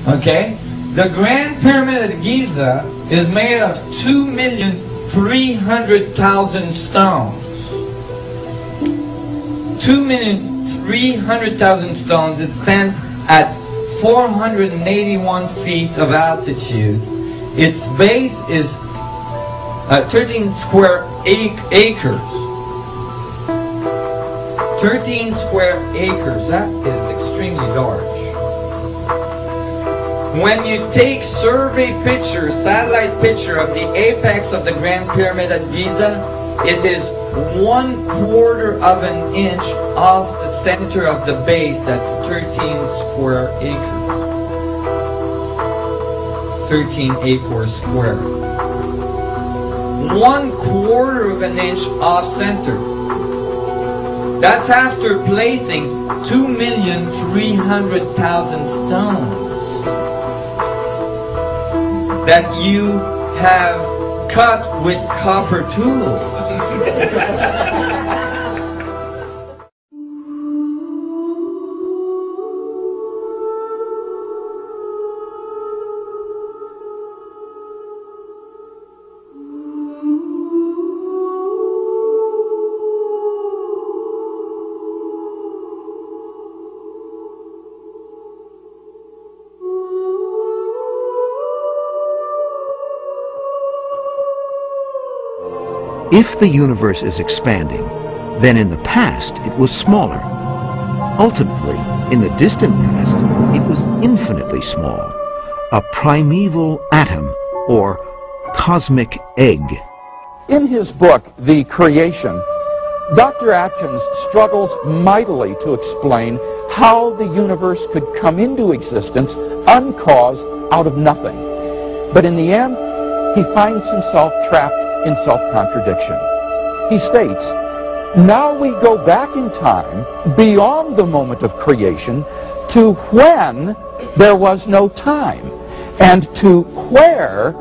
Okay? The Grand Pyramid of Giza is made of 2,300,000 stones. 2,300,000 stones. It stands at 481 feet of altitude. Its base is 13 square acres. 13 square acres. That is extremely large. When you take survey picture, satellite picture of the apex of the Grand Pyramid at Giza, it is 1/4 of an inch off the center of the base. That's 13 square acres. 13 acres square. 1/4 of an inch off center. That's after placing 2,300,000 stones that you have cut with copper tools. If the universe is expanding, then in the past it was smaller. Ultimately, in the distant past, it was infinitely small, a primeval atom or cosmic egg. In his book, The Creation, Dr. Atkins struggles mightily to explain how the universe could come into existence uncaused out of nothing. But in the end, he finds himself trapped in self-contradiction. He states, now we go back in time beyond the moment of creation to when there was no time and to where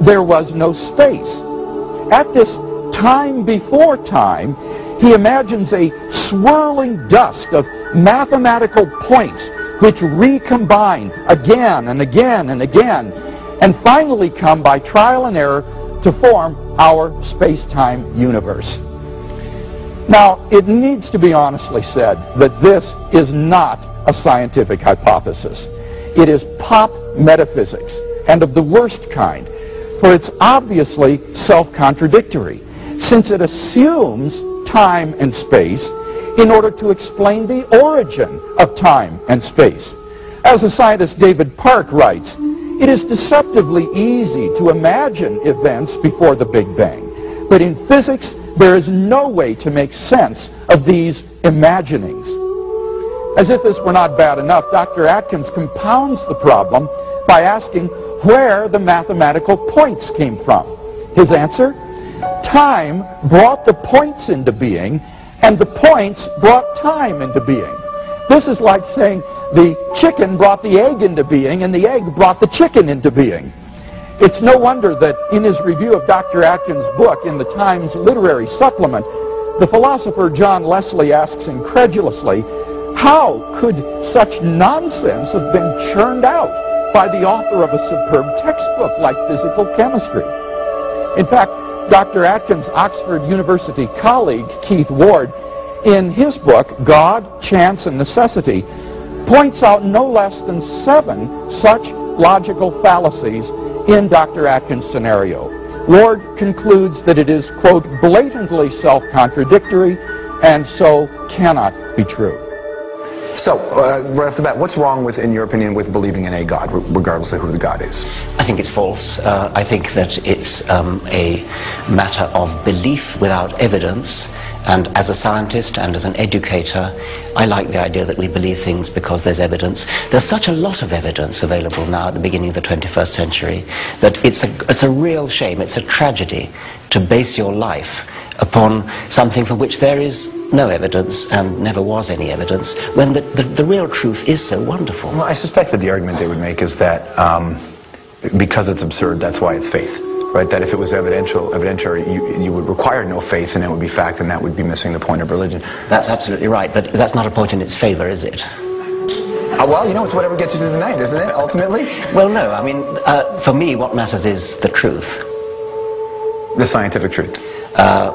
there was no space. At this time before time, he imagines a swirling dust of mathematical points which recombine again and again and again, and finally come by trial and error to form our space-time universe. Now, it needs to be honestly said that this is not a scientific hypothesis. It is pop metaphysics, and of the worst kind, for it's obviously self-contradictory, since it assumes time and space in order to explain the origin of time and space. As the scientist David Park writes, it is deceptively easy to imagine events before the Big Bang, but in physics there is no way to make sense of these imaginings. As if this were not bad enough, Dr. Atkins compounds the problem by asking where the mathematical points came from. His answer? Time brought the points into being, and the points brought time into being. This is like saying the chicken brought the egg into being and the egg brought the chicken into being. It's no wonder that in his review of Dr. Atkins' book in the Times Literary Supplement, the philosopher John Leslie asks incredulously, how could such nonsense have been churned out by the author of a superb textbook like physical chemistry? In fact, Dr. Atkins' Oxford University colleague, Keith Ward, in his book, God, Chance, and Necessity, points out no less than 7 such logical fallacies in Dr. Atkins' scenario. Ward concludes that it is, quote, blatantly self-contradictory and so cannot be true. So, right off the bat, what's wrong with, in your opinion, with believing in a God, regardless of who the God is? I think it's false. I think that it's a matter of belief without evidence. And as a scientist and as an educator, I like the idea that we believe things because there's evidence. There's such a lot of evidence available now at the beginning of the 21st century that it's a real shame, it's a tragedy to base your life upon something for which there is no evidence and never was any evidence, when the real truth is so wonderful. Well, I suspect that the argument they would make is that because it's absurd, that's why it's faith. Right, that if it was evidentiary, you would require no faith and it would be fact, and that would be missing the point of religion. That's absolutely right, but that's not a point in its favor, is it? Well, you know, it's whatever gets you through the night, isn't it, ultimately? Well, no, I mean, for me, what matters is the truth. The scientific truth.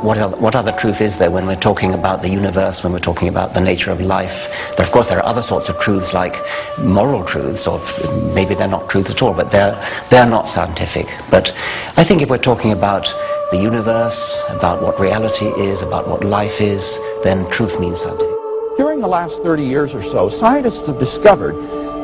What other truth is there when we're talking about the universe, when we're talking about the nature of life? Of course, there are other sorts of truths like moral truths, or maybe they're not truths at all, but they're not scientific. But I think if we're talking about the universe, about what reality is, about what life is, then truth means scientific. During the last 30 years or so, scientists have discovered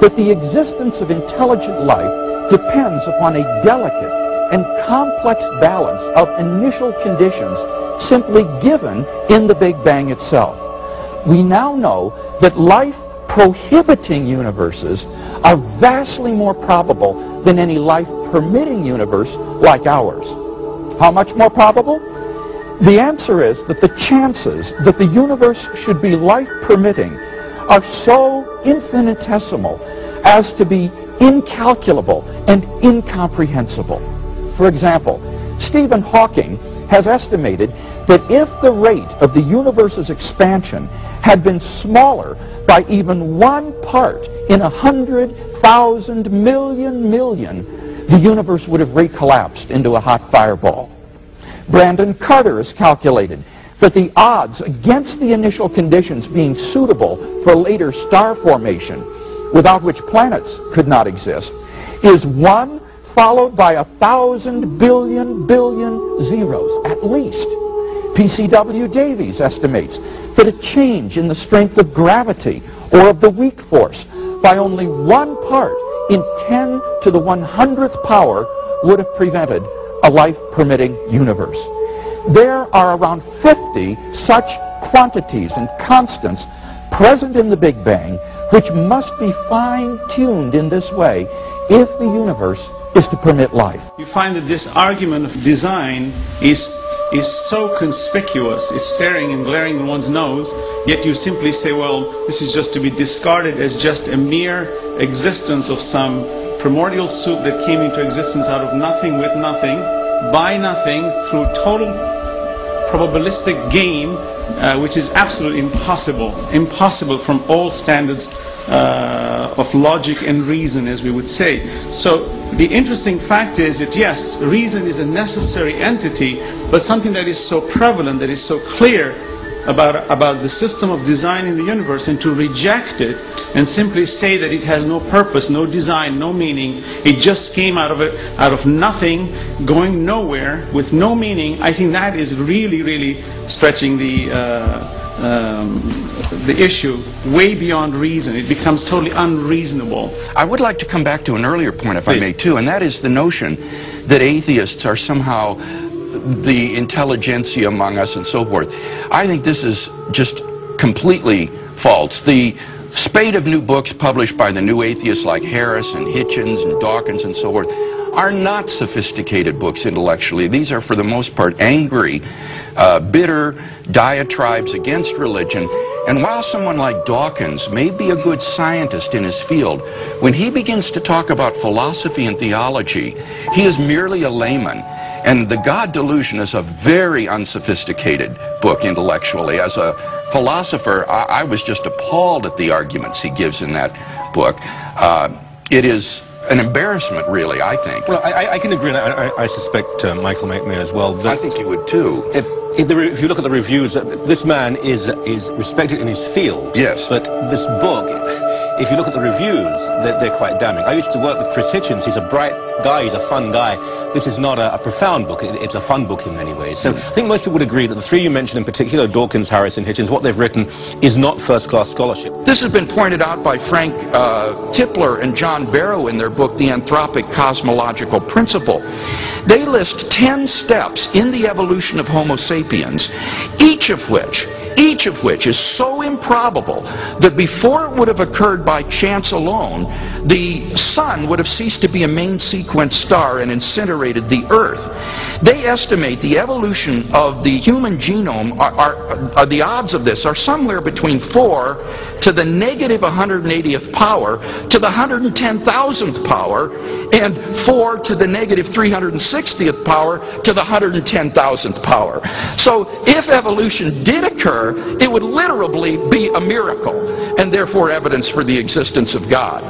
that the existence of intelligent life depends upon a delicate and complex balance of initial conditions simply given in the Big Bang itself. We now know that life-prohibiting universes are vastly more probable than any life-permitting universe like ours. How much more probable? The answer is that the chances that the universe should be life-permitting are so infinitesimal as to be incalculable and incomprehensible. For example, Stephen Hawking has estimated that if the rate of the universe's expansion had been smaller by even 1 part in 100,000 million, the universe would have recollapsed into a hot fireball. Brandon Carter has calculated that the odds against the initial conditions being suitable for later star formation, without which planets could not exist, is 1 followed by 1,000 billion zeros, at least. PCW Davies estimates that a change in the strength of gravity or of the weak force by only 1 part in 10 to the 100th power would have prevented a life-permitting universe. There are around 50 such quantities and constants present in the Big Bang which must be fine-tuned in this way if the universe is to permit life. You find that this argument of design is so conspicuous, it's staring and glaring in one's nose, yet you simply say, well, this is just to be discarded as just a mere existence of some primordial soup that came into existence out of nothing with nothing, by nothing, through total probabilistic game, which is absolutely impossible from all standards of logic and reason, as we would say. So the interesting fact is that yes, reason is a necessary entity, but something that is so prevalent, that is so clear about the system of design in the universe, and to reject it and simply say that it has no purpose, no design, no meaning, it just came out of nothing, going nowhere with no meaning, I think that is really stretching the issue way beyond reason. It becomes totally unreasonable. I would like to come back to an earlier point, if I may, too, and that is the notion that atheists are somehow the intelligentsia among us and so forth. I think this is just completely false. The spate of new books published by the new atheists like Harris and Hitchens and Dawkins and so forth are not sophisticated books intellectually. These are, for the most part, angry, bitter diatribes against religion. And while someone like Dawkins may be a good scientist in his field, when he begins to talk about philosophy and theology, he is merely a layman. And The God Delusion is a very unsophisticated book intellectually. As a philosopher, I was just appalled at the arguments he gives in that book. It is an embarrassment, really, I think. Well, I can agree, and I suspect Michael may as well. That I think you would too. If you look at the reviews, this man is respected in his field. Yes. But this book, if you look at the reviews, they're quite damning. I used to work with Chris Hitchens. He's a bright guy. He's a fun guy. This is not a profound book. It's a fun book in many ways. So I think most people would agree that the three you mentioned in particular, Dawkins, Harris, and Hitchens, what they've written is not first-class scholarship. This has been pointed out by Frank Tipler and John Barrow in their book, The Anthropic Cosmological Principle. They list 10 steps in the evolution of Homo sapiens, each of which is so improbable that before it would have occurred by chance alone, the sun would have ceased to be a main sequence star and incinerated the Earth. They estimate the evolution of the human genome, the odds of this are somewhere between 4 to the negative 180th power to the 110,000th power, and 4 to the negative 360th power to the 110,000th power. So if evolution did occur, it would literally be a miracle. and therefore evidence for the existence of God.